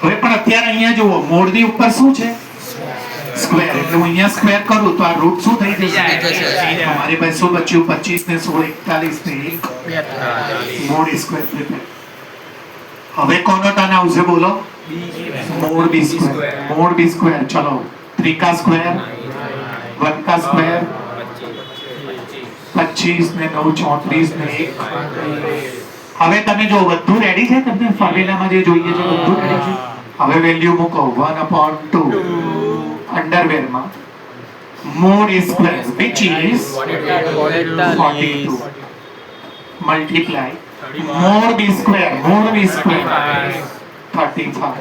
હવે પણ અત્યારે અહીંયા જુઓ મોડની ઉપર શું છે સ્ક્વેર, એટલે હું અહીંયા સ્ક્વેર કરું તો આ રૂટ શું થઈ જશે? અમારી પાસે શું બચ્યું? 25 ને 16 41 ને 1 મોડ સ્ક્વેર. હવે કોનો ટર્ન આવશે બોલો? Mode B square. Mode B square. ચલો 3 का स्क्वायर 1 का स्क्वायर 25 ને 9 34 ને 1. હવે તમે જો બધું રેડી છે? તમને ફોર્મ્યુલામાં જે જોઈએ છે બધું રેડી છે? હવે વેલ્યુ મૂકો 1/2 અંડરવેરમાં mod square which is 42 multiply mod B square 35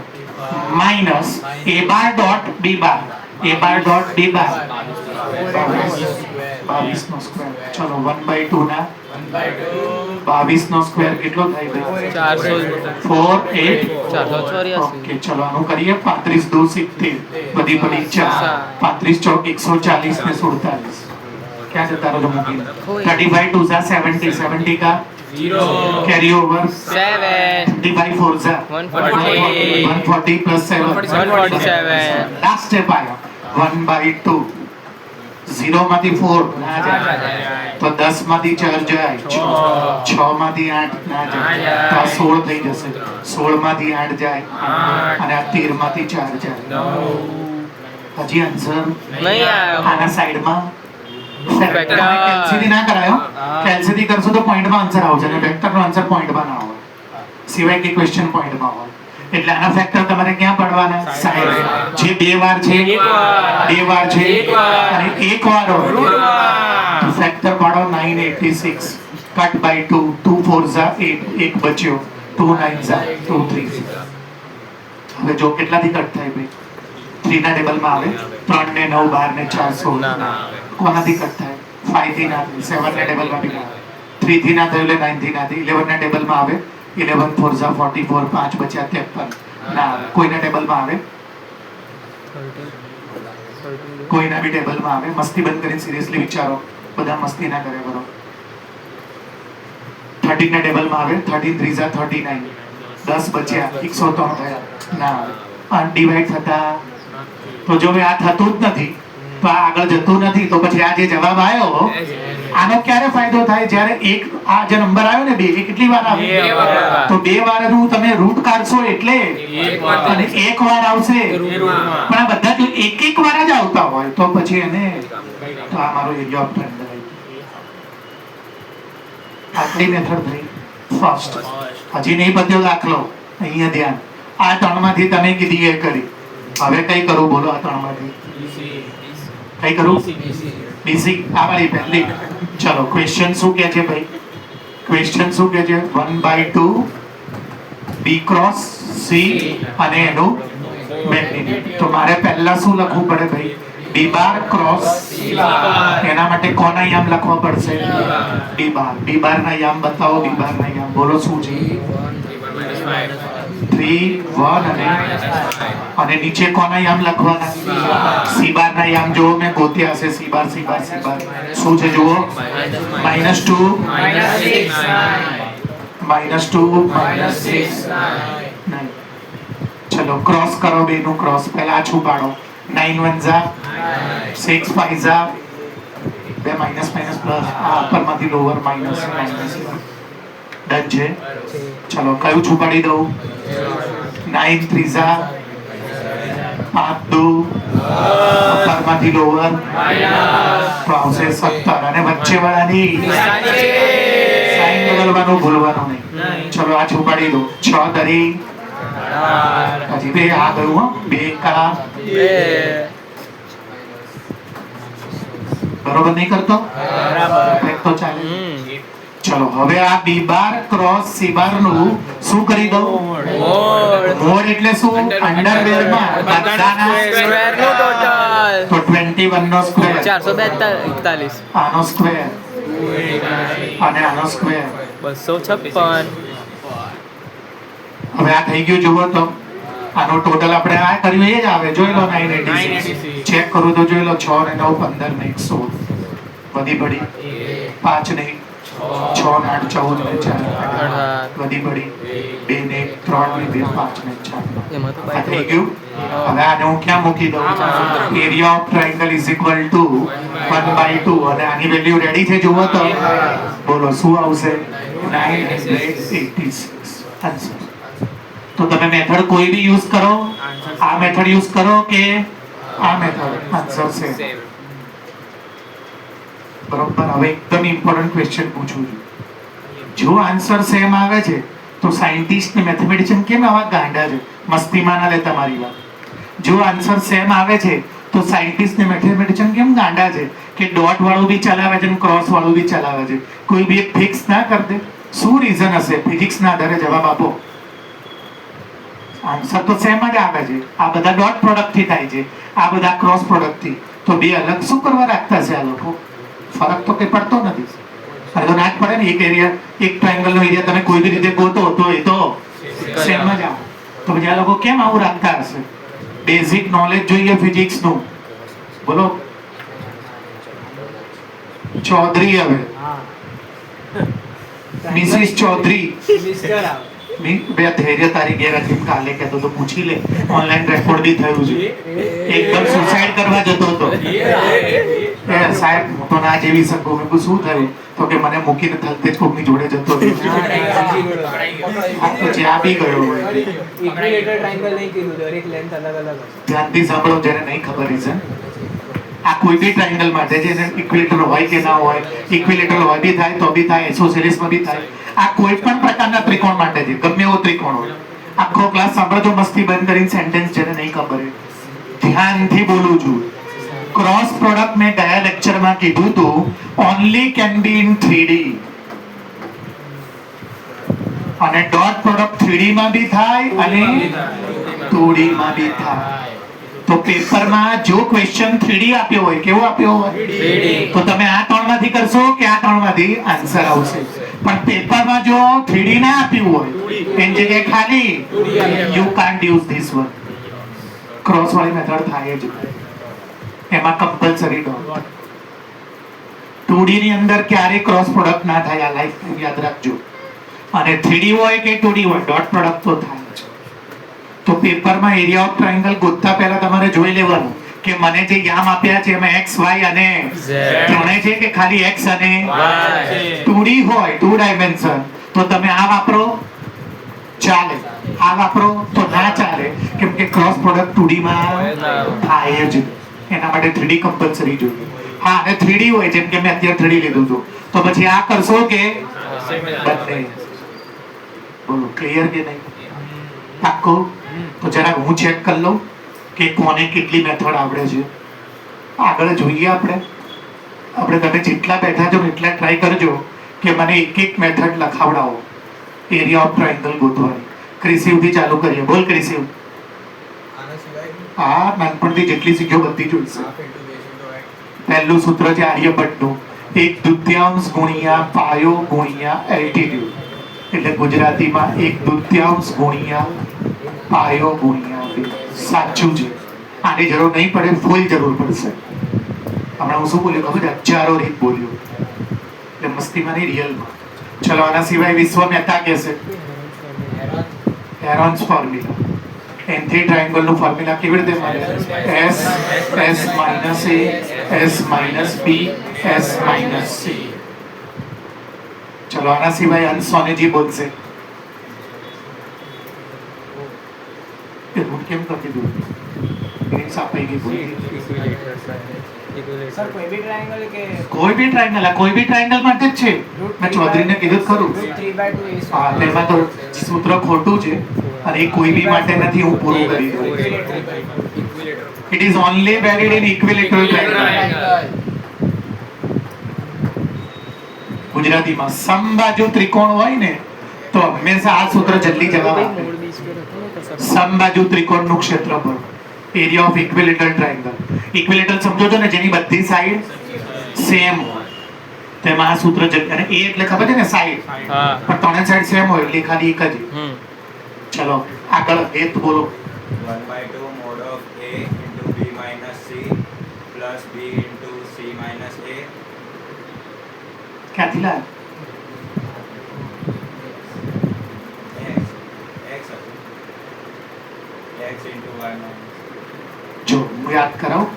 minus a bar dot b bar 22 નો સ્ક્વેર. ચલો 1/2 ના 22 નો સ્ક્વેર કેટલો થાય ભાઈ? 484. ઓકે ચલો આનું કરીએ 35 2 70 બધી પડી 4 35 ચોક 140 ને 47. क्या जता रहो मूकी 35 2 सा 70 70 का 0 कैरी ओवर 7 डिवाइड 4 सा 140 प्लस 7 147. लास्ट स्टेप आया 1/2 0 માંથી 4 ના જાય તો 10 માંથી 4 જાય 6 માંથી 8 ના જાય તો 16 થઈ જશે 16 માંથી 8 જાય અને આ 13 માંથી 4 જાય. હજી આન્સર નહીં આવ્યો. આના સાઈડમાં કેલ્સીથી ના કરાયો. કેલ્સીથી કરશો તો પોઈન્ટમાં આન્સર આવશે અને વેક્ટરનો આન્સર પોઈન્ટમાં ના આવે સિવાય કે ક્વેશ્ચન પોઈન્ટમાં હોય. એટલે આના ફેક્ટર તમારે ક્યાં પડવાના? સાઈડ. જે બે વાર છે અને એક વાર હોય તો ફેક્ટર પાડો 986 કટ બાય 2 2 4 ઝા 8 એક બચ્યો 2 9 ઝા 2 3. હવે જો કેટલાથી કટ થાય ભાઈ? 3 ના ટેબલમાં આવે 3 ને 9 12 ને 4 16. કોનાથી કટ થાય? 5 થી ના થાય 7 ના ટેબલમાં બી ના આવે 3 થી ના થાય એટલે 9 થી ના થાય 11 ના ટેબલમાં આવે 11 4 ઝા 44 5 બચ્યા 53 ના આવે. કોઈના ટેબલમાં આવે? કોઈના બી ટેબલમાં આવે. મસ્તી બંધ કરીને સિરિયસલી વિચારો. બધા મસ્તી ના કરે બરો. 13 ના ટેબલમાં આવે 13 3 ઝા 39 10 બચ્યા 103 થયા ના આવે. અનડિવાઇડ થતા તો જો આ થતું જ નથી તો આ આગળ જતું નથી તો પછી આ જે જવાબ આવ્યો આનો ક્યારે ફાયદો થાય? જ્યારે એક આ જે નંબર આવ્યો ને 2 એ કેટલી વાર આવે? તો 2 વારનું તમે રૂટ કાઢશો એટલે અને એક વાર આવશે પણ આ બધા જો એક વાર જ આવતા હોય તો પછી એને તો આ મારો એરિયા ઓફ ટ્રેન્ડ આટલી મેથડ થઈ ફર્સ્ટ. હજી નહીં પત્યો દાખલો. અહીંયા ધ્યાન. આ ત્રણમાંથી તમે કીધી એ કરી. હવે કઈ કરું બોલો? આ ત્રણમાંથી કઈ કરું? બીસી આ વાળી પહેલી. ચલો ક્વેશ્ચન શું કહે છે ભાઈ? ક્વેશ્ચન શું કહે છે? 1/2 b ક્રોસ c અને એનું મેગ્નીટ્યુડ. તો મારે પહેલા શું લખવું પડે ભાઈ? b બાર ક્રોસ એના માટે કોના યામ લખવા પડશે? b બાર. b બાર ના યામ બતાવો. b બાર ના યામ બોલો શું છે? 3 1 અને નીચે કોના યામ લખવાના? c બાર ના યામ જો મેં ગોત્યા હશે. c બાર શું છે જુઓ? -2 -6 ચલો ક્રોસ કરો. બે નું ક્રોસ પહેલા છુપાડો. 9 1 ઝા 6 5 ઝા બે માઇનસ પ્લસ આ ઉપરમાંથી લોવર માઇનસ ડન છે. ચલો કયું છુપાડી દઉં? 9 3 ઝા 5 2 ઉપરમાંથી લોવર તો આવશે 17 અને વચ્ચે વાળાની સાઈન બદલવાનું ભૂલવાનું નહીં. ચલો આ છુપાડી દો. 6 ધરી પછી બે આ ગયું 2 કા 2 બરોબર નહીં કરતો? બરાબર તો ચાલે. ચલો હવે આ b બાર ક્રોસ c બાર નું શું કરી દઉં? મોડ એટલે શું? અંડરવેરમાં બધાના સ્ક્વેર નું ટોટલ. તો 21 નો સ્ક્વેર 442 આનો સ્ક્વેર અને આનો સ્ક્વેર 256. હવે આ થઈ ગયું જુઓ તો આનો ટોટલ આપણે આ કર્યું એ જ આવે. જોઈ લો 986 ચેક કરું તો જોઈ લો 6 ને 9 15 ને 116 વધી પડી 5 નહીં 6 6 ને 8 14 ને 4 વધી પડી 2 ને 1 3 ને 2 5 ને 4 એમાં તો આ થઈ ગયું. હવે આને હું ક્યાં મૂકી દઉં? Area of triangle is equal to 1/2 અને આની વેલ્યુ રેડી છે જુઓ તો બોલો શું આવશે? 986 આન્સર. તો તમે મેથડ કોઈ બી યુઝ કરો, આ મેથડ યુઝ કરો કે આ મેથડ, આન્સર છે બરોબર. હવે એકદમ ઇમ્પોર્ટન્ટ ક્વેશ્ચન પૂછું છું. જો આન્સર સેમ આવે છે તો સાયન્ટિસ્ટ ને મેથેમેટિશિયન કેમ આવા ગાંડા છે? મસ્તીમાં ના લે તમારી વાત. જો આન્સર સેમ આવે છે તો સાયન્ટિસ્ટ ને મેથેમેટિશિયન કેમ ગાંડા છે કે ડોટ વાળું બી ચલાવે છે અને ક્રોસ વાળું બી ચલાવે છે? કોઈ બી એક ફિક્સ ના કરી દે? શું રીઝન હશે? ફિઝિક્સ ના આધારે જવાબ આપો. આન્સર તો સેમ જ આવે છે. આ બધા ડોટ પ્રોડક્ટ થી થાય છે, આ બધા ક્રોસ પ્રોડક્ટ થી. તો બે અલગ શું કરવા રાખતા છે આ લોકો? ફરક તો કઈ પડતો નથી. અરે તો ના જ પડે ને. એક એરિયા, એક ટ્રાયેંગલ નો એરિયા તમે કોઈ બી રીતે ગોતો તો એ તો સેમ જ આવે. તો પછી આ લોકો કેમ આવું રાખતા હશે? બેઝિક નોલેજ જોઈએ ફિઝિક્સ નું. બોલો ચૌધરી. હવે મિસિસ ચૌધરી બે ધૈર્ય તારી ગેરહાજરી કાલે કહેતો તો પૂછી લે. ઓનલાઈન રેકોર્ડ બી થયું છે. એકદમ સુસાઇડ કરવા જતો હતો. એ સાહેબ હું તો ના જેવી શકું. મેં કીધું શું થયું? તો કે મને મૂકીને થલતેજ કોકની જોડે જતો રહ્યો. તો જ્યાં બી ગયો હોય ધ્યાનથી સાંભળો જેને નહીં ખબર છે. આ કોઈ બી ટ્રાયેંગલ માટે જેને ઇક્વિલેટરલ હોય કે ના હોય, ઇક્વિલેટરલ હોય બી થાય તો બી થાય, એસોસેલિસમાં બી થાય. આ કોઈ પણ પ્રકારના ત્રિકોણ માટે છે, ગમે એવો ત્રિકોણ હોય. આખો ક્લાસ સાંભળજો મસ્તી બંધ કરીને. સેન્ટેન્સ જેને નહીં ખબર ધ્યાનથી બોલું છું. ક્રોસ પ્રોડક્ટ મેં ગયા લેક્ચરમાં કીધું હતું only can be in 3D અને ડોટ પ્રોડક્ટ 3D માં બી થાય અને 2D માં બી થાય. તો પેપરમાં જો ક્વેશ્ચન 3D આપ્યો હોય, કેવો આપ્યો હોય તો તમે આ ત્રણમાંથી કરશો કે આ ત્રણમાંથી આન્સર આવશે. પણ પેપરમાં જો 3D ના આપ્યું હોય એની જગ્યાએ ખાલી you can't use this one. Cross વાળી મેથડ થાય જ એમાં કમ્પલસરી ડોટ. 2D ની અંદર ક્યારે ક્રોસ પ્રોડક્ટ ના થાય આ લાઈફ ટાઈમ યાદ રાખજો. અને 3D હોય કે 2D હોય ડોટ પ્રોડક્ટ તો થાય જ. તો પેપરમાં એરિયા ઓફ ટ્રાયેંગલ ગોતતા પહેલા તમારે જોઈ લેવાનું કે મને જે યામ આપ્યા છે એમાં x y અને ત્રણે છે કે ખાલી x અને y. 2D હોય 2 ડાયમેન્શન તો તમે આ વાપરો ચાલે, આ વાપરો તો ના ચાલે કેમ કે ક્રોસ પ્રોડક્ટ 2D માં થાય જ. એના માટે 3D કમ્પલસરી જોઈએ. હા અને 3D હોય જેમ કે મેં અત્યારે 3D લીધું હતું તો પછી આ કરશો કે બંને? બોલો ક્લિયર કે નહીં? પાક્કું? તો જરા હું ચેક કરી લઉં કે કોને કેટલી મેથડ આવડે છે. આગળ જોઈએ આપણે તમે જેટલા બેઠા છો એટલા ટ્રાય કરજો કે મને એક એક મેથડ લખાવડાવો એરિયા ઓફ ટ્રાયેંગલ ગોતવાની. ક્રિસિવ થી ચાલુ કરીએ. બોલ ક્રિસિવ. હા નાનપણથી જેટલી શીખ્યો બધી જોઈશે. પહેલું સૂત્ર છે આર્યભટ્ટનું 1/2 ગુણ્યા પાયો ગુણ્યા એલ્ટિટ્યુડ. એટલે ગુજરાતીમાં 1/2 ગુણ્યા પાયો ગુણ્યા 2. સાચું છે. આની જરૂર નહીં પડે, ફૂલ જરૂર પડશે. હમણાં હું શું બોલ્યો ખબર છે? હજારો રીત બોલ્યો એટલે મસ્તીમાં નહીં, રિયલમાં. ચલો આના સિવાય વિશ્વ મહેતા કહેશે હેરોન્સ ફોર્મ્યુલા. એનથી ટ્રાયેંગલ નું ફોર્મ્યુલા કેવી રીતે મળે? s s minus a s minus b s minus c. ચલો આના સિવાય અંશ સોનેજી બોલશે. હું કેમ કરી દીધું? ગ્રીન્સ આપી ગઈ બોલી. સર કોઈ બી ટ્રાયેંગલ કે કોઈ બી ટ્રાયેંગલ, આ કોઈ બી ટ્રાયેંગલ માટે જ છે. મેં ચૌધરીને કીધું ખરું. હા તેમાં તો સૂત્ર ખોટું છે અને એ કોઈ બી માટે નથી. હું પૂરું કરી દઉં. It is only valid in equilateral triangle. ગુજરાતીમાં સમબાજુ ત્રિકોણ હોય ને તો હંમેશા આ સૂત્ર જલ્દી જવાબ આપે. સમબાજુ ત્રિકોણનું ક્ષેત્રફળ area of equilateral triangle. Equilateral સમજો છો ને જેની બધી સાઈડ સેમ હોય તેમાં આ સૂત્ર અને એ એટલે ખબર છે ને સાઈડ. પણ ત્રણે સાઈડ સેમ હોય એટલે ખાલી એક જ. ચલો આગળ એ તો બોલો. 1/2 mod of a into b minus c plus b into c minus a. ક્યાંથી લાવ? x into y minus. જો હું યાદ કરાવું,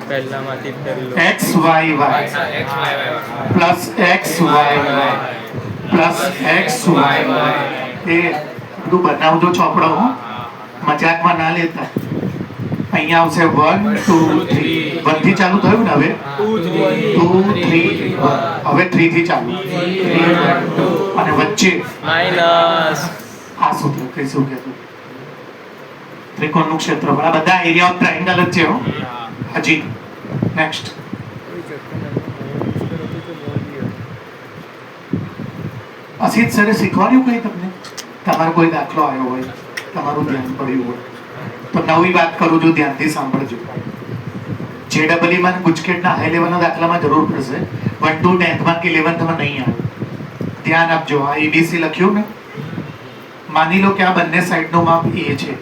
પહેલામાંથી પહેલું x y y plus x y y plus x y y એ બધું બનાવજો ચોપડો, મજાકમાં ના લેતા. અહીંયા આવશે 1 2 3, 1 થી ચાલુ થયું ને, હવે 2 3 1, હવે 3 થી ચાલુ, 3 1 2 અને વચ્ચે માઇનસ આ સૂત્ર કઈશું કે ત્રિકોણનું ક્ષેત્રફળ. આ બધા એરિયા ઓફ ટ્રાયેંગલ જ છે હો. હજી નેક્સ્ટ અસિત સરે શીખવાડ્યું કઈ તમને? તમારો કોઈ દાખલો આવ્યો હોય, તમારું ધ્યાન પડ્યું હોય તો નવી વાત કરું છું, ધ્યાનથી સાંભળજો. JEE માં ગુજકેટના હાઈ લેવલના દાખલામાં જરૂર પડશે, 1 to 10th માં કે 11th માં નહીં આવે. ધ્યાન આપજો. આ ABC લખ્યું ને, માની લો કે આ બંને સાઈડનું માપ A છે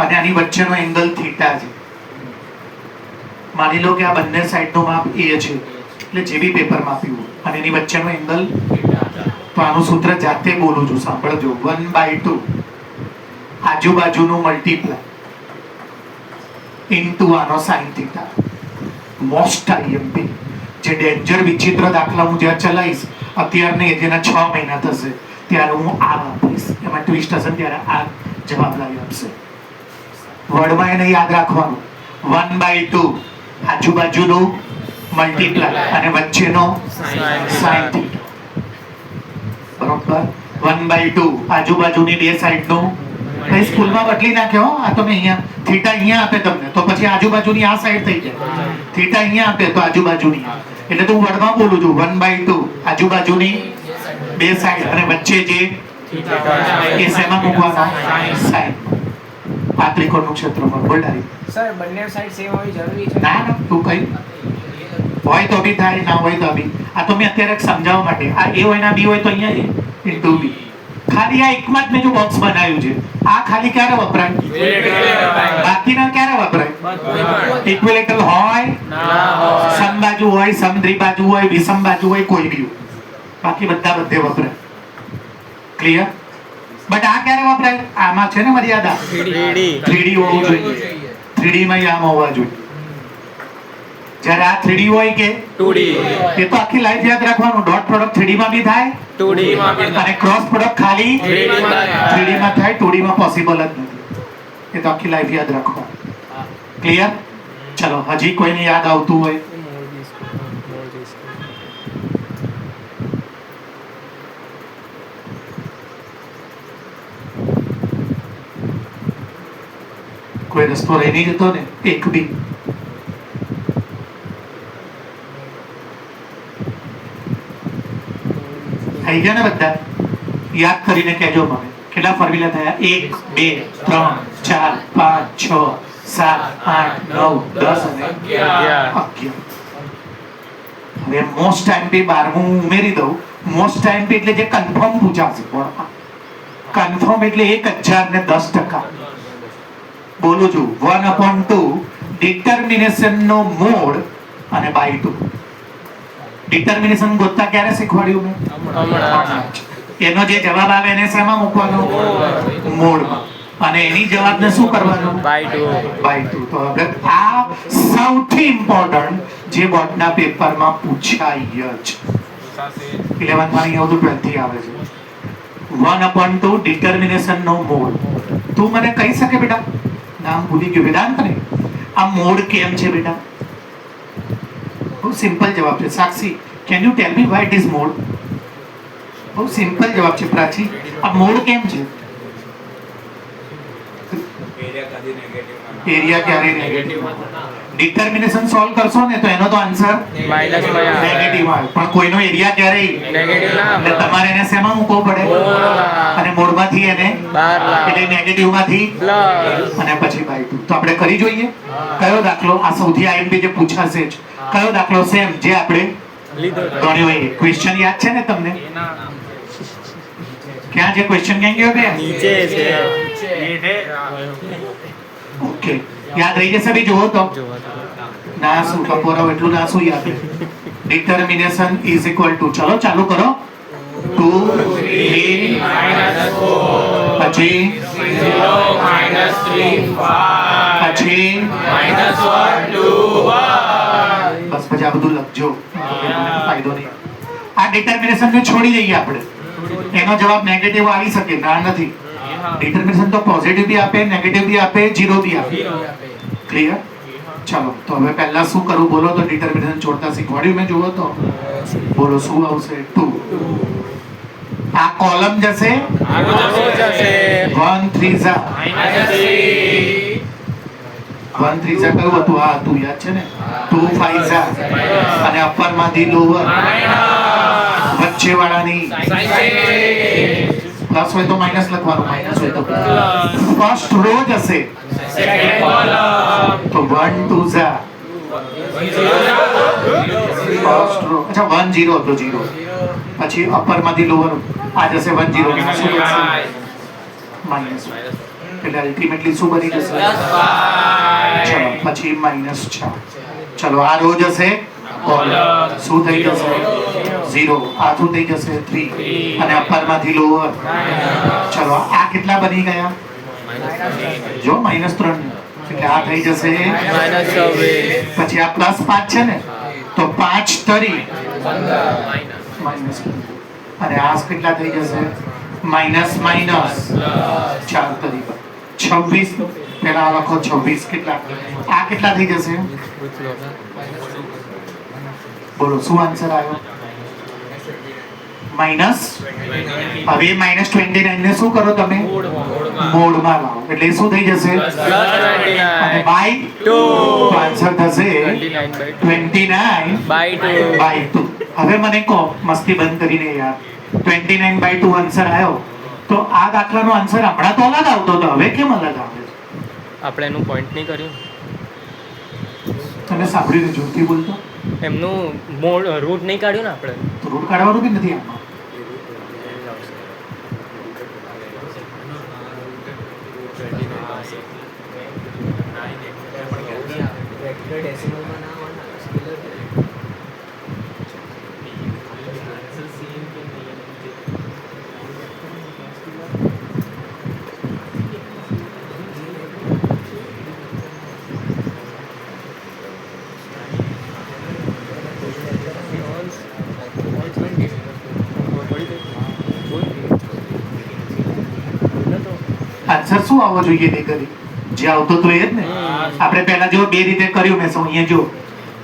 અને આની વચ્ચેનો એંગલ થીટા છે. માની લો કે આ બંને સાઈડનું માપ A છે, એટલે જે બી પેપરમાં આપ્યું અને એની વચ્ચેનો એંગલ, તો આનું સૂત્ર જાતે બોલું છું, સાંભળજો. 1/2 આજુબાજુનું મલ્ટીપ્લાય ઇન્ટુ આનો સાઇન થીટા. મોસ્ટ IMP જે ડેન્જર વિચિત્ર દાખલા હું જ્યાં ચલાવીશ અત્યાર નહીં, જેના 6 મહિના થશે ત્યારે હું આ વાપરીશ, એમાં ટ્વિસ્ટ હશે ત્યારે આ જવાબ લાવી આપશે. વર્ડમાં એને યાદ રાખવાનું, 1/2 આજુબાજુનું મલ્ટીપ્લાય અને વચ્ચેનો સાઇન થીટા. બરોબર? 1/2 આજુબાજુની બે સાઈડનું કઈ સ્કૂલમાં બદલી નાખ્યો. આ તો મેં અહીંયા થીટા અહીંયા આપે તમને, તો પછી આજુબાજુની આ સાઈડ થઈ જાય. થીટા અહીંયા આપે તો આજુબાજુની, એટલે તો હું વર્ડમાં બોલું છું 1/2 આજુબાજુની બે સાઈડ અને વચ્ચે જે એ શેમાં મૂકવાના? સાઈન. આ ત્રિકોણનું ક્ષેત્રફળ. બોલાવી સર બંને સાઈડ સેમ હોવી જરૂરી છે? ના ના, તું કઈ હોય તો બી થાય, ના હોય તો બી. આ તો મેં અત્યારે સમજાવવા માટે, આ A હોય ના B હોય તો અહીંયા A ઇન્ટુ B. ખાલી આ એકમાં જ મેં જો બોક્સ બનાવ્યું છે, આ ખાલી ક્યારે વપરાય? બાકીના ક્યારે વપરાય? ઇક્વિલેટરલ હોય, સમબાજુ હોય, સમદ્વિબાજુ હોય, વિષમબાજુ હોય, કોઈ બી હોય, બાકી બધા બધે વપરાય. ક્લિયર? બટ આ ક્યારે વપરાય? આમાં છે ને મર્યાદા, 3D હોવું જોઈએ. 3D માં આમ હોવા જોઈએ. જ્યારે આ 3D હોય કે 2D, એ તો આખી લાઈફ યાદ રાખવાનું. ડોટ પ્રોડક્ટ 3D માં બી થાય, 2D માં બી થાય, અને ક્રોસ પ્રોડક્ટ ખાલી 3D માં થાય, 2D માં પોસિબલ જ નથી. એ તો આખી લાઈફ યાદ રાખવાનું. ક્લિયર? ચલો, હજી કોઈને યાદ આવતું હોય? કોઈ રસ્તો રહી નહીં જતો ને એક બી? થઈ ગયા ને બધા? યાદ કરીને કહેજો મને કેટલા ફોર્મ્યુલા થયા. 1 2 3 4 5 6 7 8 9 10 અને 11. હવે મોસ્ટ ટાઈમ પે 12મું ઉમેરી દઉં. મોસ્ટ ટાઈમ પે એટલે જે કન્ફર્મ પૂછાશે. કન્ફર્મ એટલે 1010%. બોલું છું 1/2 ડિટર્મિનેશન નો મોડ અને બાય 2. ડિટર્મિનેશન ગોતતા ક્યારે શીખવાડ્યું મેં? એનો જે જવાબ આવે એને શેમાં મૂકવાનો? મોડમાં. અને એની જવાબને શું કરવાનું? બાય 2. તો હવે આ સૌથી ઇમ્પોર્ટન્ટ જે બોર્ડના પેપરમાં પૂછાય જ. 11th માં નહીં આવતું, 12th થી આવે છે. 1/2 ડિટર્મિનેશન નો મોડ. તું મને કહી શકે બેટા? નામ ભૂલી ગયો. વેદાંત ને આ મોડ કેમ છે બેટા? બહુ સિમ્પલ જવાબ છે. Sakshi, can you tell me why it is mod? બહુ સિમ્પલ જવાબ છે. પ્રાચી, આ મોડ કેમ છે? એરિયા ક્યારે નેગેટિવ? ડિટર્મિનેશન સોલ્વ કરશો ને તો એનો તો આન્સર નેગેટિવ આવે. પણ કોઈનો એરિયા ક્યારે નેગેટિવ ના આવે, એટલે તમારે એને શેમાં મૂકવો પડે? અને મોડમાંથી એને એટલે નેગેટિવમાંથી પ્લસ અને પછી બાય 2. તો આપણે કરી જોઈએ કયો દાખલો? આ સૌથી IMP જે પૂછાશે જ. કયો દાખલો? સેમ જે આપણે ગણ્યો એ. ક્વેશ્ચન યાદ છે ને તમને? ક્યાં છે ક્વેશ્ચન? ક્યાં ગયો બે? નીચે છે. ઓકે, યાદ રહી જશે. બી જોવો તો ના શું ટપોરાવ એટલું ના શું યાદ? ડિટર્મિનેશન ઇઝ ઇક્વલ ટુ, ચલો ચાલુ કરો, 2 3 -4 પછી 0 પછી બસ પછી આ બધું લખજો ફાયદો નહીં. આ ડિટર્મિનેશન ને છોડી દઈએ આપણે. એનો જવાબ નેગેટિવ આવી શકે ના નથી. ડિટર્મિનેશન તો પોઝિટિવ બી આપે, નેગેટિવ બી આપે, ઝીરો બી આપે. ક્લિયર? ચલો તો હવે પહેલા શું કરું બોલો તો ડિટર્મિનેશન છોડતા શીખવાડ્યું મેં જુઓ તો બોલો શું આવશે 2. આ કોલમ જશે 1 3 ઝા 1 3 ઝા કયું હતું? આ હતું યાદ છે ને 2 5 ઝા અને અપર માંથી લોઅર વચ્ચે વાળાની પ્લસ હોય તો માઈનસ લખવાનું, માઈનસ હોય તો ફર્સ્ટ રો જશે તો 1 2 ઝા ફર્સ્ટ રો. અચ્છા 1 0 હતો 0 પછી અપર માંથી લોઅર આ જશે 1 0 માઈનસ એટલે અલ્ટિમેટલી શું બની જશે? ચલો પછી માઈનસ 6. ચલો આ રો જશે કોલમ શું થઈ જશે? 0. આ શું થઈ જશે? 3 અને અપર માંથી લોઅર. ચલો આ કેટલા બની ગયા? જો -3 એટલે આ થઈ જશે પછી આ +5 છે ને તો 5 તરી અને આ કેટલા થઈ જશે? માઈનસ 4 તરી 26. પેલા લખો 26 કેટલા? આ કેટલા થઈ જશે? બોલો શું આન્સર આવ્યો? માઈનસ. હવે -29 ને શું કરો તમે? મોડમાં લાવો એટલે શું થઈ જશે? અને બાય 2 આન્સર થશે 29/2. હવે મને કહો મસ્તી બંધ કરીને યાર 29/2 આન્સર આવ્યો તો આ દાખલાનો આન્સર હમણાં તો અલગ આવતો હતો, હવે કેમ અલગ આવે? આપણે એનું પોઈન્ટ નહીં કર્યું. તને સાંભળીને જોરથી બોલતો એમનું રૂટ નહીં કાઢ્યું ને આપણે. તો રૂટ કાઢવાનું બી નથી આમાં. આન્સર શું આવવો જોઈએ તે કરી જે આવતો તો એ જ ને. આપણે પહેલા જો બે રીતે કર્યું મેં અહીંયા જો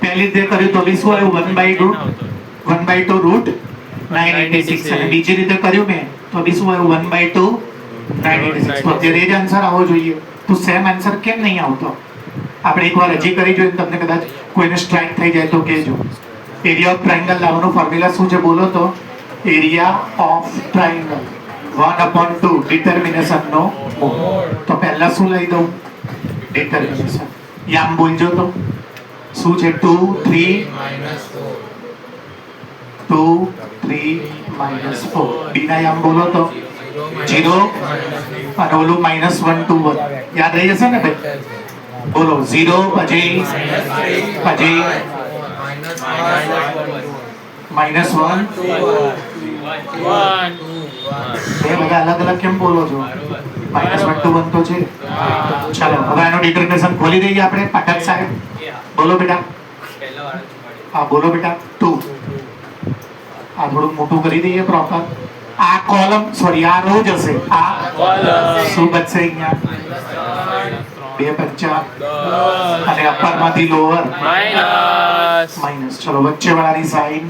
પહેલી રીતે કર્યું તો બી શું આવ્યું 1/2 રૂટ 986 અને બીજી રીતે કર્યું મેં તો બી શું આવ્યું 1/2 986. તો અત્યારે એ જ આન્સર આવવો જોઈએ તો સેમ આન્સર કેમ નહીં આવતો? આપણે એકવાર હજી કરી જોઈએ તમને કદાચ કોઈને સ્ટ્રાઇક થઈ જાય તો કહેજો. એરિયા ઓફ ટ્રાયંગલ લાવવાનો ફોર્મ્યુલા શું છે બોલો તો? એરિયા ઓફ ટ્રાયંગલ 1/2 ડિટર્મિનેશન નો મોડ. તો પહેલા શું લઈ દઉં? ડિટર્મિનેશન. યામ બોલજો તો શું છે? 2 3 -4 બીના યામ બોલો તો 0 અને ઓલું -1 2 1 યાદ રહી જશે ને ભાઈ? બોલો 0 પછી -1 બે બધા અલગ અલગ કેમ બોલો છો? -1 2 1 તો છે. ચાલો હવે આનો ડિટર્મિનેશન ખોલી દઈએ આપણે. પાઠક સાહેબ બોલો બેટા. હા બોલો બેટા 2. આ થોડું મોટું કરી દઈએ પ્રોપર. આ કોલમ સોરી આ રો જશે. આ શું બચશે અહીંયા? 2 5 અને અપર માંથી લોઅર માઈનસ. ચલો વચ્ચે વાળાની સાઈન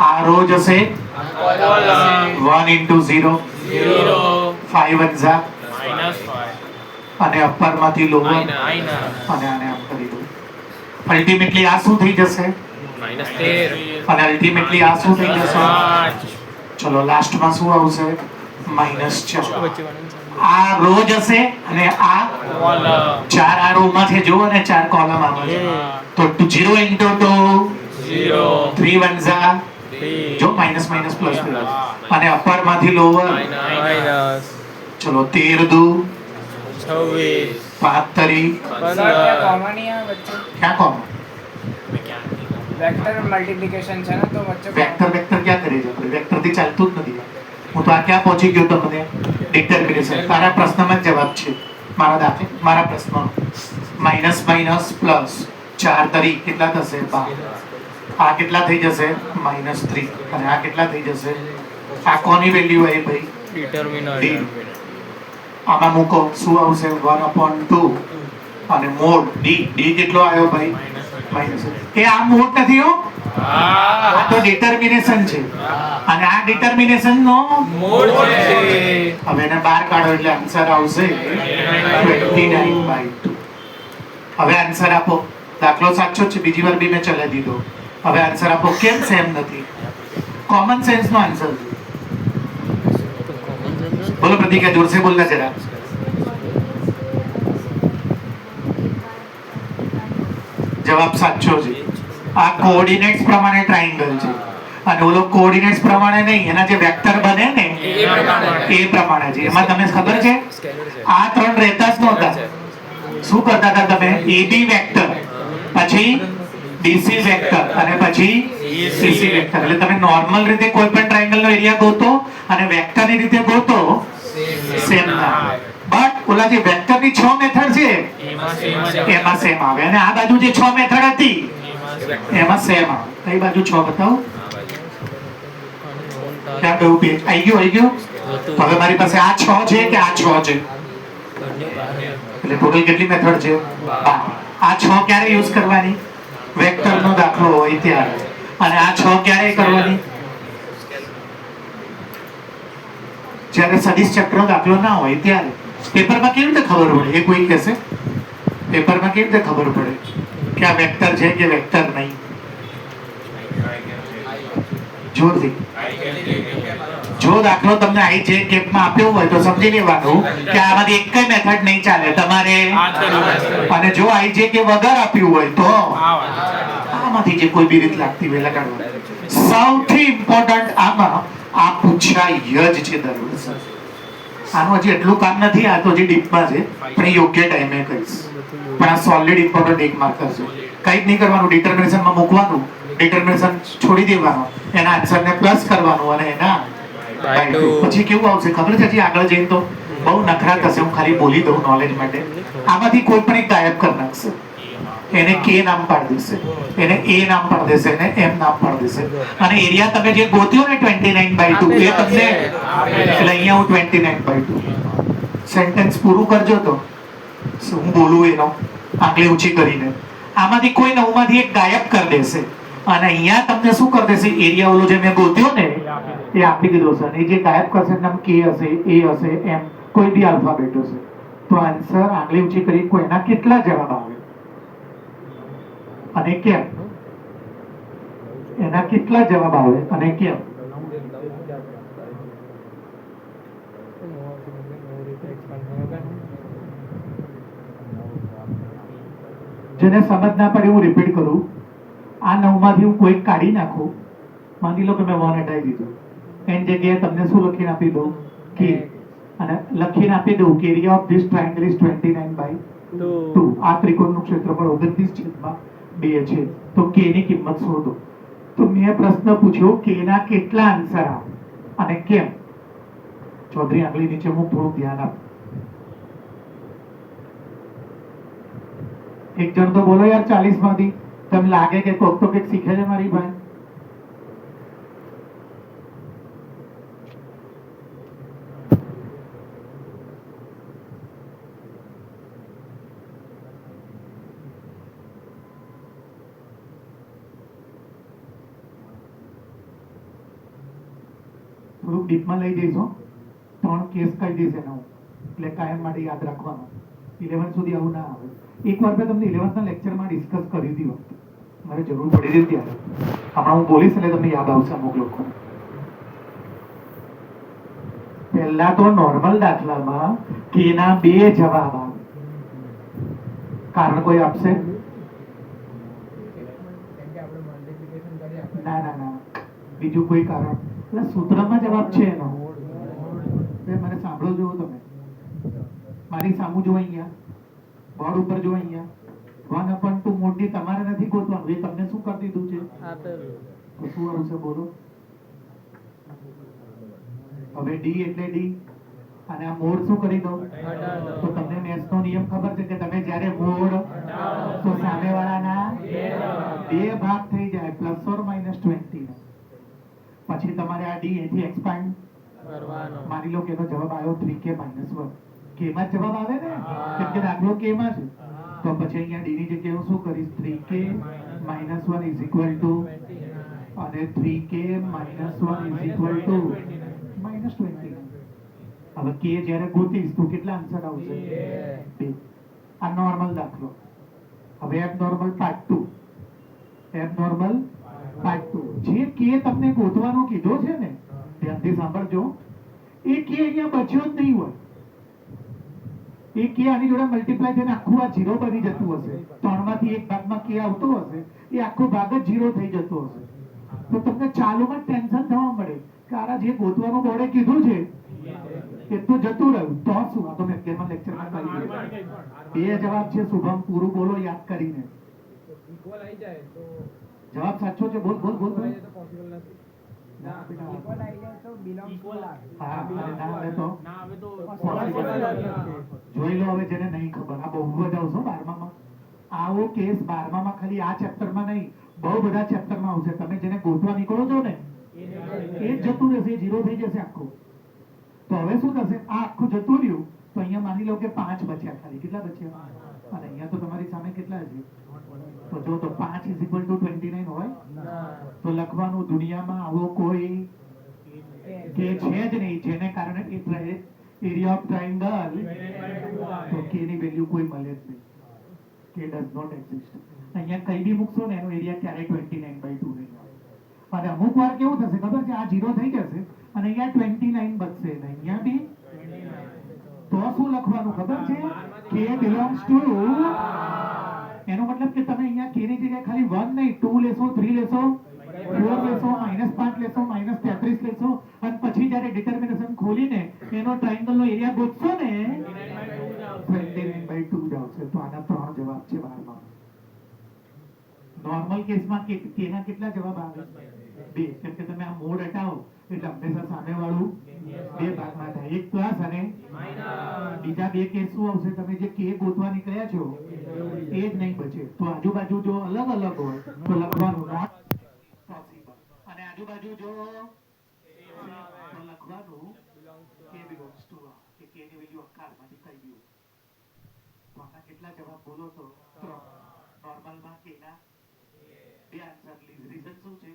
આ રો જશે 1 × 0 5 1 ઝા અને અપર માંથી લોઅર અને આને આમ કરી દો. અલ્ટિમેટલી આ શું થઈ જશે? અને અલ્ટિમેટલી આ શું થઈ જશે? ચલો લાસ્ટમાં શું આવશે? -4. આ રો જશે અને આ 4 આ રો માં છે જો અને 4 કોલમ આવે છે તો 0 × 2 3 1 ઝા જો માઈનસ પ્લસ અને અપર માંથી લોઅર. ચલો 13 2 5 3 क्या कॉमन? વેક્ટર મલ્ટીપ્લિકેશન છે ને તો વચ્ચે વેક્ટર ક્યાં કરે છે? વેક્ટર થી ચાલતું જ નથી. હું તો આ ક્યાં પહોંચી ગયો તમને? ડિટર્મિનેશન. તારા પ્રશ્નમાં જ જવાબ છે. મારા પ્રશ્નનો માઇનસ માઇનસ પ્લસ 4 તરી કેટલા થશે? 12. આ કેટલા થઈ જશે? -3. અને આ કેટલા થઈ જશે? આ કોની વેલ્યુ આવી ભાઈ? ડિટર્મિનન્ટ. આમાં મૂકો શું આવશે? 1/2 અને મોડ ડી કેટલો આવ્યો ભાઈ? માઇનસ. એ આ મોડ નથી હો, આ તો ડિટર્મિનેશન છે. અને આ ડિટર્મિનેશન નો મોડ છે. હવે એને બહાર કાઢો એટલે આન્સર આવશે 29/2. હવે આન્સર આપો. દાખલો સાચો છે, બીજી વાર બી મેં ચલાવી દીધો. હવે આન્સર આપો. કેમ સેમ નથી? કોમન સેન્સ નો આન્સર. બોલો પ્રતિકા, જોર से बोलना जरा. જવાબ સાચો છે. આ કોઓર્ડિનેટ્સ પ્રમાણે ટ્રાયેંગલ છે અને ઓલો કોઓર્ડિનેટ્સ પ્રમાણે નહીં, એના જે વેક્ટર બને ને એ પ્રમાણે છે. એમાં તમને ખબર છે આ ત્રણ રહેતા જ નહોતા. શું કરતા હતા તમે? AB વેક્ટર, પછી BC વેક્ટર અને પછી CC વેક્ટર. એટલે તમે નોર્મલ રીતે કોઈ પણ ટ્રાયેંગલ નો એરિયા ગોતો અને વેક્ટર ની રીતે ગોતો સેમ ના. બટ ઓલા જે વેક્ટર ની 6 મેથડ છે એમાં સેમ આવે અને આ બાજુ જે 6 મેથડ હતી એમાં સેમ આવે. કઈ બાજુ 6 બતાવો? ક્યાં ગયું પેજ? આવી ગયું. હવે મારી પાસે આ 6 છે કે આ 6 છે? એટલે ટોટલ કેટલી મેથડ છે? 12. આ 6 ક્યારે યુઝ કરવાની? વેક્ટર નો દાખલો હોય ત્યારે. અને આ 6 ક્યારે કરવાની? જ્યારે સદિશ ચક્રનો દાખલો ના હોય ત્યારે. પેપરમાં કેવી રીતે ખબર પડે? એ કોઈ કહેશે? પેપરમાં કેવી રીતે ખબર પડે કે આ વેક્ટર છે કે વેક્ટર નહીં? જોરથી. જો દાખલો તમને આઈ જે કેપમાં આપ્યો હોય તો સમજી લેવાનું કે આમાંથી એક કઈ મેથડ નહીં ચાલે તમારે. અને જો આઈ જે કે વગર આપ્યું હોય તો આમાંથી જે કોઈ બી રીત લાગતી હોય લગાડવાનું. સૌથી ઇમ્પોર્ટન્ટ આમાં આ પૂછાય જ છે દર વર્ષે. આનું હજી એટલું કામ નથી, આ તો હજી ડીપમાં છે, પણ એ યોગ્ય ટાઈમે કહીશ. પણ આ સોલિડ ઇમ્પોર્ટન્ટ એક માર્કર છે. કંઈ જ નહીં કરવાનું, ડિટર્મિનેશનમાં મૂકવાનું, ડિટર્મિનેશન છોડી દેવાનું, એના આન્સરને પ્લસ કરવાનું અને એના પછી કેવું આવશે ખબર છે? હજી આગળ જઈને તો બહુ નખરા થશે. હું ખાલી બોલી દઉં નોલેજ માટે. આમાંથી કોઈ પણ એક ગાયબ કરી નાખશે. એને K નામ પાડી દેશે, એને A નામ પાડી દેશે, એને M નામ પાડી દેશે. અને એરિયા તમે જે ગોત્યો ને 29/2 એ તમને એટલે અહીંયા હું 29/2 સેન્ટેન્સ પૂરું કરજો તો હું બોલું એનો આંગળી ઊંચી કરીને. આમાંથી કોઈ નવમાંથી એક ગાયબ કરી દેશે અને અહીંયા તમને શું કરી દેશે? એરિયા ઓલો જે મેં ગોત્યો ને એ આપી દીધો છે. અને જે ગાયબ કરશે નામ K હશે, A હશે, M કોઈ બી આલ્ફાબેટ હશે. તો આન્સર આંગળી ઊંચી કરી કોઈના કેટલા જવાબ આવે અને કેમ? એના કેટલા જવાબ આવે અને કેમ? જેને સમજ ના પડે હું રિપીટ કરું. આ 9 માંથી હું કોઈ કાઢી નાખું. માની લો કે મેં 1 હટાવી દીધું, એની જગ્યાએ તમને શું લખીને આપી દઉં? K. અને લખીને આપી દઉં કે area of this triangle is 29/2. આ ત્રિકોણનું ક્ષેત્રફળ 29/2 છે. તો K ની કિંમત શોધો. તો મેં પ્રશ્ન પૂછ્યો K ના કેટલા આન્સર આવે અને કેમ? ચૌધરી આંગળી નીચે હું થોડું ધ્યાન આપ. એક જણ તો બોલો યાર 40 માંથી. તમને લાગે કે કોક તો કંઈક શીખે છે મારી ભાઈ? થોડુંક ડીપમાં લઈ જઈશું. 3 કેસ કહી દઈશ એનો એટલે કાયમ માટે યાદ રાખવાનું. 11 સુધી આવું ના આવે. એકવાર મેં તમને 11th ના લેક્ચરમાં ડિસ્કસ કરી હતી વખતે મારે જરૂર પડી હતી ત્યારે. હમણાં હું બોલીશ એટલે તમને યાદ આવશે અમુક લોકો. પહેલા તો નોર્મલ દાખલામાં K ના 2 જવાબ આવે. કારણ કોઈ આપશે? ના બીજું કોઈ કારણ? એટલે સૂત્રમાં જવાબ છે એનો. મને સાંભળો જોવો તમે. મારી સામું જો અહીંયા બોર્ડ ઉપર જો અહીંયા 1/2 મોટી તમારે નથી ગોતવાનું. એ તમને શું કરી દીધું છે? તો શું આવશે બોલો? હવે D એટલે D અને આ મોડ શું કરી દો? તો તમને મેથ્સનો નિયમ ખબર છે કે તમે જ્યારે મોડ તો સામેવાળાના બે ભાગ થઈ જાય પ્લસ ઓર માઇનસ 20 નો. પછી તમારે આ ડી અહીંથી એક્સપાન્ડ કરવાનો. માની લો કે એનો જવાબ આવ્યો 3k - 1 k માં જ જવાબ આવે ને કેમ કે દાખલો k માં છે. તો પછી અહીંયા ડી ની જગ્યાએ હું શું કરીશ? 3k - 1 ઇઝ ઇક્વલ ટુ અને 3k - 1 ઇઝ ઇક્વલ ટુ -20. હવે k જ્યારે ગોતીશ તો કેટલા આન્સર આવશે? 2. આ નોર્મલ દાખલો. હવે એબનોર્મલ પાર્ટ 2. એબનોર્મલ પાર્ટ 2 જે k તમને ગોતવાનો કીધો છે ને ધ્યાનથી સાંભળજો. એ k અહીંયા બચ્યો જ નહીં હોય. એ k આની જોડે મલ્ટીપ્લાય થઈને આખું આ 0 બની જતું હશે. 3 માંથી એક ભાગમાં k આવતો હશે એ આખો ભાગ જ 0 થઈ જતો હશે. તો તમને ચાલુમાં ટેન્શન થવા મળે કે આ જે ગોતવાનું બોર્ડે કીધું છે એ તો જતું રહ્યું તો શું? આ તો મેં કેમાં લેક્ચરમાં કરી દીધું. બે જવાબ છે શુભમ, પૂરું બોલો યાદ કરીને. જવાબ સાચો છે? બોલ બોલ બોલ બોલ. ના બેટા. ઇક્વલ આવી જાય તો belongs to R. હા અને ના આવે તો જોઈ લો. હવે જેને નહીં ખબર આ બહુ બધા આવશે 12માં. આવો કેસ 12માં ખાલી આ ચેપ્ટરમાં નહીં બહુ બધા ચેપ્ટરમાં આવશે. તમે જેને ગોતવા નીકળો છો ને એ જ જતું રહેશે, 0 થઈ જશે આખું. તો હવે શું થશે? આ આખું જતું રહ્યું તો અહીંયા માની લો કે 5 બચ્યા ખાલી. કેટલા બચ્યા? અને અહીંયા તો તમારી સામે કેટલા છે? તો જો તો 5 = 29 હોય તો લખવાનું દુનિયામાં આવો કોઈ કે છે જ નહીં જેને કારણે એરિયા ઓફ ટ્રાયેંગલ તો k ની વેલ્યુ કોઈ મળે જ નહીં. k does not exist. અહીંયા કઈ બી મૂકશો ને એનો એરિયા ક્યારેય 29/2 નહીં આવે. અને અમુક વાર કેવું થશે ખબર છે? આ 0 થઈ જશે અને અહીંયા 29 બચશે ને અહીંયા બી. તો શું લખવાનું ખબર છે? k belongs to એનો મતલબ કે તમે અહીંયા k ની જગ્યાએ ખાલી 1 નહીં 2 લેશો, 3 લેશો, 4 લેશો, -5 લેશો, -33 લેશો અને પછી જ્યારે ડિટર્મિનેશન ખોલીને એનો ટ્રાયેંગલનો એરિયા ગોતશો ને 29/2 જ આવશે. તો આના 3 જવાબ છે 12માં. નોર્મલ કેસમાં k ના કેટલા જવાબ આવે? 2. કેમ કે તમે આ મોડ હટાવો એટલે હંમેશા સામેવાળું બે ભાગમાં થાય. એક પ્લસ અને બીજા બે કેસ શું આવશે? તમે જે k ગોતવા નીકળ્યા છો એ જ નહીં બચે. તો આજુબાજુ જો અલગ અલગ હોય તો લખવાનું નોટ પોસિબલ અને આજુબાજુ જો તો લખવાનું k belongs to R કે k ની વેલ્યુ આકારમાંથી કઈ બી હોય. તો આના કેટલા જવાબ બોલો તો? 3. નોર્મલમાં k ના બે આન્સર. રીઝન શું છે?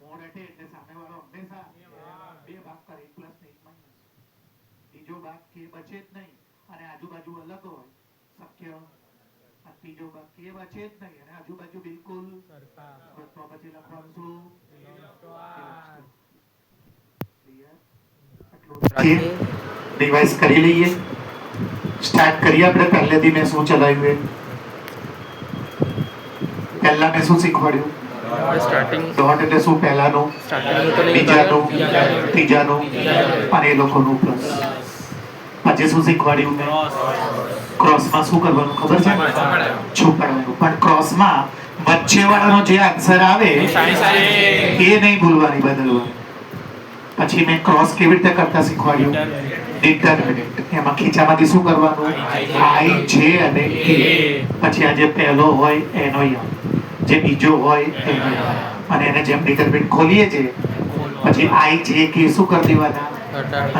મોડ હટે એટલે સામેવાળો હંમેશા બે ભાગ કરે, 1 + ને 1 - બીજો ભાગ k બચે જ નહીં અને આજુબાજુ અલગ હોય શક્ય. અને ત્રીજો ભાગ k બચે જ નહીં અને આજુબાજુ બિલકુલ તો પછી લખવાનું શું? રિવાઇઝ કરી લઈએ. સ્ટાર્ટ કરીએ આપણે પહેલેથી. મેં શું ચલાવ્યું? પહેલા મેં શું શીખવાડ્યું? સ્ટાર્ટિંગ ડોટ એટલે શું? પહેલાનું, બીજાનું, ત્રીજાનું અને એ લોકોનું પ્લસ. પછી શું શીખવાડ્યું મેં? ક્રોસમાં શું કરવાનું ખબર છે? છુપાડવાનું. પણ ક્રોસમાં વચ્ચેવાળાનો જે આન્સર આવે એ નહીં ભૂલવાની, બદલવાની. પછી મેં ક્રોસ કેવી રીતે કરતા શીખવાડ્યું? ડિટર્મિનન્ટ. એમાં ખીચામાંથી શું કરવાનું? i, j અને k. પછી આ જે પહેલો હોય એનો જે બીજો હોય એનો અને એને જેમ ડિટરમિનન્ટ ખોલીએ છે પછી i, j, k શું કરી દેવાના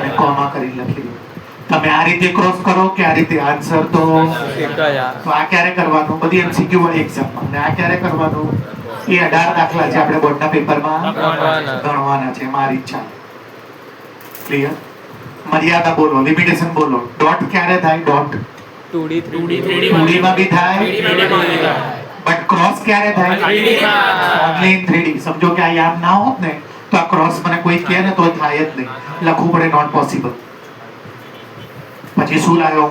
અને કોમા કરી લખી દો. તમે આ રીતે ક્રોસ કરો કે આ રીતે આન્સર તો આ ક્યારે કરવાનું? બધી MCQ વાળી એક્ઝામમાં. અને આ ક્યારે કરવાનું? એ 18 દાખલા છે આપણે બોર્ડના પેપરમાં ગણવાના છે. મારી ઈચ્છા. ક્લિયર? મર્યાદા બોલો, લિમિટેશન બોલો. ડોટ ક્યારે થાય? ડોટ 2D 3D માં બી થાય બટ ક્રોસ ક્યારે થાય? Only in 3D. સમજો કે આ યાદ ના હોત ને તો આ ક્રોસ મને કોઈ કહે ને તો થાય જ નહીં. લખવું પડે નોટ પોસિબલ. પછી શું લાવ્યો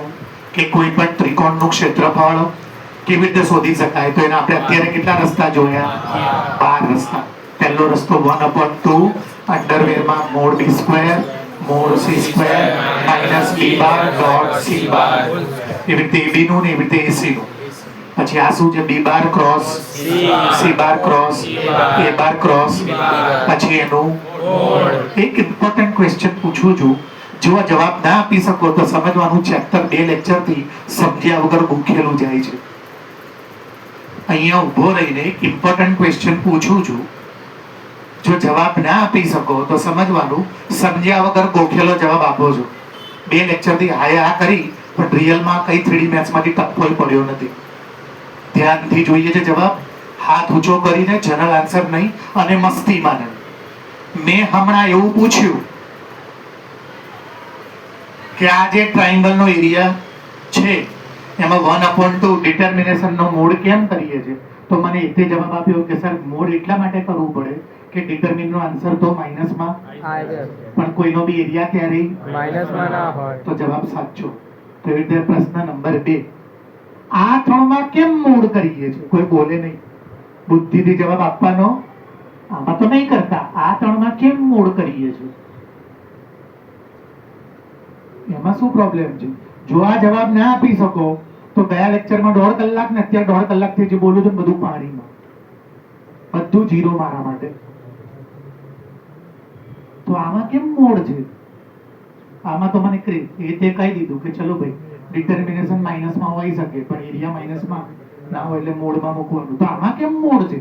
કે કોઈ પણ ત્રિકોણનું ક્ષેત્રફળ કેવી રીતે શોધી શકાય? તો એના આપણે અત્યારે કેટલા રસ્તા જોયા? 12 રસ્તા. પહેલો રસ્તો 1/2 અંડરવેરમાં mod b square mod c square minus b bar dot c bar. એવી રીતે ab નું ને એવી રીતે ac નું. પછી આ શું છે? b bar cross c bar cross a bar cross પછી એનું. એક ઇમ્પોર્ટન્ટ ક્વેશ્ચન પૂછું છું. જો આ જવાબ ના આપી શકો તો સમજવાનું ચેપ્ટર 2 લેક્ચર થી સમજ્યા વગર ગોખેલું જાય છે. અહીંયા ઉભો રહીને એક ઇમ્પોર્ટન્ટ ક્વેશ્ચન પૂછું છું, જો જવાબ ના આપી શકો તો સમજવાનું સમજ્યા વગર ગોખેલો જવાબ આપો છો. 2 લેક્ચર થી આ કરી પણ રિયલમાં કઈ 3D મેથ્સમાંથી ટપ્પોય પડ્યો નથી. ધ્યાનથી જોઈએ છે જવાબ, હાથ ઊંચો કરીને, જનરલ આન્સર નહીં અને મસ્તીમાં નહીં. મેં હમણાં એવું પૂછ્યું કે આ જે ટ્રાયેંગલ નો એરિયા છે એમાં 1/2 ડિટર્મિનેશન નો મોડ કેમ કરીએ છે, તો મને તે જવાબ આપ્યો કે સર મોડ એટલા માટે કરવું પડે કે ડિટર્મિન નો આન્સર તો માઈનસમાં આવે પણ કોઈનો બી એરિયા ક્યારેય માઇનસમાં ના હોય. તો જવાબ સાચો. તો એ રીતે પ્રશ્ન નંબર 2, આ ત્રણમાં કેમ મોડ કરીએ છે, કોઈ બોલે નહીં, બુદ્ધિથી જવાબ આપવાનો. આમાં તો નહીં કરતા, આ ત્રણમાં કેમ મોડ કરીએ છે, એમાં શું પ્રોબ્લેમ છે? જો આ જવાબ ના આપી શકો તો ગયા લેક્ચરમાં 1.5 કલાક ને અત્યારે 1.5 કલાકથી જે બોલું છું બધું પાણીમાં, બધું ઝીરો મારા માટે. તો આમાં કેમ મોડ છે? આમાં તો મને એ તે કહી દીધું કે ચલો ભાઈ ડિટર્મિનેશન માઈનસમાં હોઈ શકે પણ એરિયા માઈનસમાં ના હોય એટલે મોડમાં મૂકવાનું. તો આમાં કેમ મોડ છે?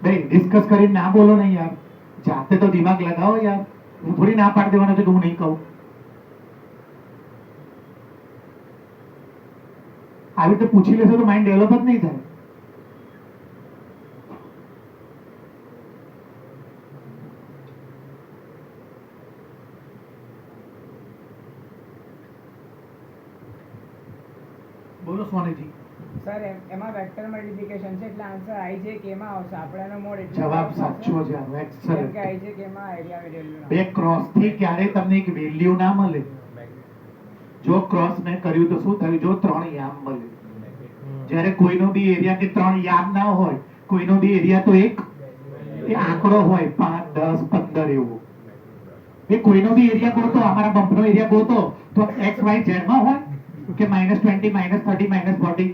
ભાઈ ડિસ્કસ કરીને ના બોલો નહીં યાર, જાતે તો દિમાગ લગાવો યાર. હું થોડી ના પાડી દેવાનો છે કે હું નહીં કહું. આવી રીતે પૂછી લેશો તો માઇન્ડ ડેવલપ જ નહીં થાય. બોલો સોનેજી. સર એમાં વેક્ટર મલ્ટિપ્લિકેશન છે એટલે આન્સર આઈ જે કે માં આવશે. આપણેનો મોડ એટલે જવાબ સાચો છે. કેમ કે આઈ જે કે માં એરિયા વેલ્યુ બે ક્રોસ થી ક્યારે તમને એક વેલ્યુ ના મળે. જો ક્રોસ મેં કર્યું તો શું થયું? જો 3 યામ મળે. જ્યારે કોઈનો બી એરિયા કે 3 યામ ના હોય, કોઈનો બી એરિયા તો એક એ આંકડો હોય 5, 10, 15 એવો. એ કોઈનો બી એરિયા ગોતો, અમારા બમ્પનો એરિયા ગોતો તો x y z માં હોય કે -20, -30, -40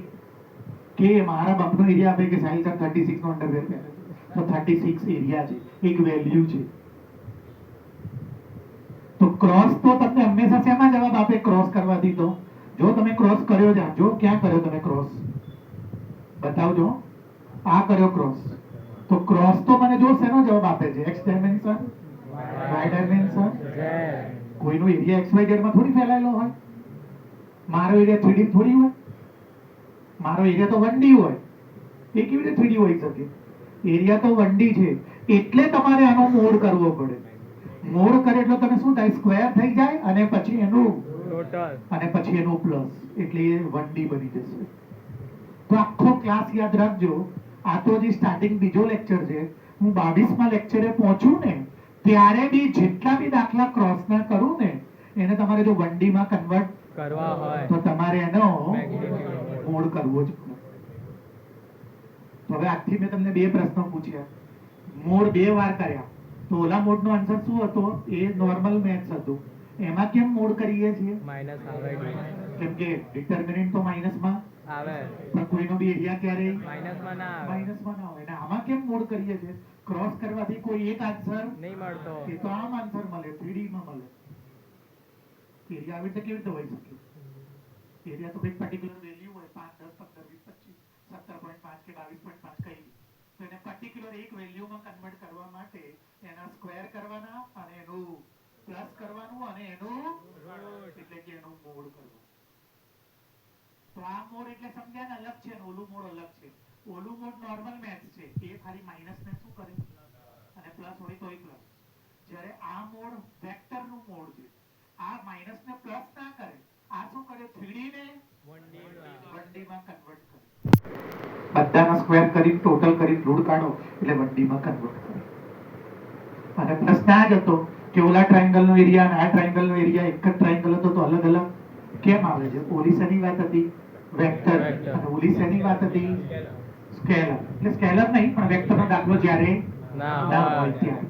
કે મારા બમ્પનો એરિયા આપે કે સાહેબ 36 નો અંડરવેર પહેરે છે તો 36 એરિયા છે, એક વેલ્યુ છે. તો ક્રોસ તો તમને હંમેશા શેમાં જવાબ આપે? ક્રોસ કરવાથી. તો જો તમે ક્રોસ કર્યો છે, જો ક્યાં કર્યો તમે ક્રોસ બતાવજો. આ કર્યો ક્રોસ, તો ક્રોસ તો મને જો શેનો જવાબ આપે છે? x dimension, y dimension. કોઈનો એરિયા x y z માં થોડી ફેલાયેલો હોય. મારો એરિયા 3D થોડી હોય, મારો એરિયા તો 1D હોય. એ કેવી રીતે 3D હોઈ શકે? એરિયા તો 1D છે એટલે તમારે આનો મોડ કરવો પડે. મોડ કરે એટલે તમે શું થાય? સ્ક્વેર થઈ જાય અને પછી એનું ટોટલ અને પછી એનું પ્લસ એટલે એ 1D બની જશે. તો આખો ક્લાસ યાદ રાખજો. આ તો જે સ્ટાર્ટિંગ બીજો લેક્ચર છે, હું 22માં લેક્ચરે પહોંચું ને ત્યારે બી જેટલા બી દાખલા ક્રોસ ના કરું ને એને તમારે જો 1D માં કન્વર્ટ કરવા હોય તો તમારે એનો મોડ કરવો જ પડે. તો હવે આજથી મેં તમને 2 પ્રશ્નો પૂછ્યા, મોડ 2 વાર કર્યા. તો ઓલા મોડ નો આન્સર શું હતો? એ નોર્મલ મેથ્સ હતું. એમાં કેમ મોડ કરીએ છીએ? માઇનસ આવે કેમ કે ડિટર્મિનન્ટ તો માઈનસમાં આવે પણ કોઈનો બી એરિયા ક્યારે માઇનસમાં ના આવે માઈનસમાં ના હોય. અને આમાં કેમ મોડ કરીએ છીએ? ક્રોસ કરવાથી કોઈ એક આન્સર નહીં મળતો. એ તો આમ આન્સર મળે, 3D માં મળે. એરિયા આવી રીતે કેવી રીતે હોઈ શકે? એરિયા તો એક પર્ટિક્યુલર વેલ્યુ હોય, 5, 10, 15, 20, 25, 17.5 કે 22.5 કઈ. તો એને પર્ટિક્યુલર એક વેલ્યુમાં કન્વર્ટ કરવા માટે એના સ્ક્વેર કરવાના અને એનું પ્લસ કરવાનું અને એનું એટલે કે એનું મોડ કરવાનું. તો આ મોડ એટલે સમજ્યા ને અલગ છે ને ઓલું મોડ અલગ છે. ઓલું મોડ નોર્મલ મેથ્સ છે, એ ખાલી માઈનસ ને શું કરે અને પ્લસ હોય તોય પ્લસ. જ્યારે આ મોડ વેક્ટર નું મોડ છે. આ માઈનસ ને પ્લસ ના કરે, આ શું કરે? 3D ને 1D માં કન્વર્ટ કરે. બધાના સ્ક્વેર કરી ટોટલ કરી રૂટ કાઢો એટલે 1D માં કન્વર્ટ કરે. અને પ્રશ્ન આ જ હતો કે ઓલા ટ્રાયેંગલ નો એરિયા અને આ ટ્રાયેંગલ નો એરિયા એક જ ટ્રાયેંગલ હતો તો અલગ અલગ કેમ આવે છે? ઓલી શેની વાત હતી? વેક્ટર. અને ઓલી શેની વાત હતી? સ્કેલર. એટલે સ્કેલર નહીં પણ વેક્ટર નો દાખલો જ્યારે ના હોય ત્યારે.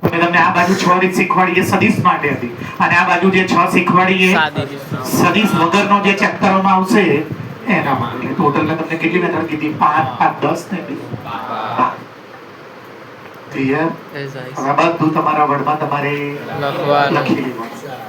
મેં તમને આ બાજુ 6 રીત શીખવાડી એ સદિશ માટે હતી અને આ બાજુ જે 6 શીખવાડી એ સદિશ વગરનો જે ચેપ્ટરોમાં આવશે એના માટે. ટોટલ મેં તમને કેટલી મેથડ કીધી? 5, 10 ને 2. ક્લિયર as I હવે બધું તમારા વર્ડમાં તમારે લખવાનું લખી લેવાનું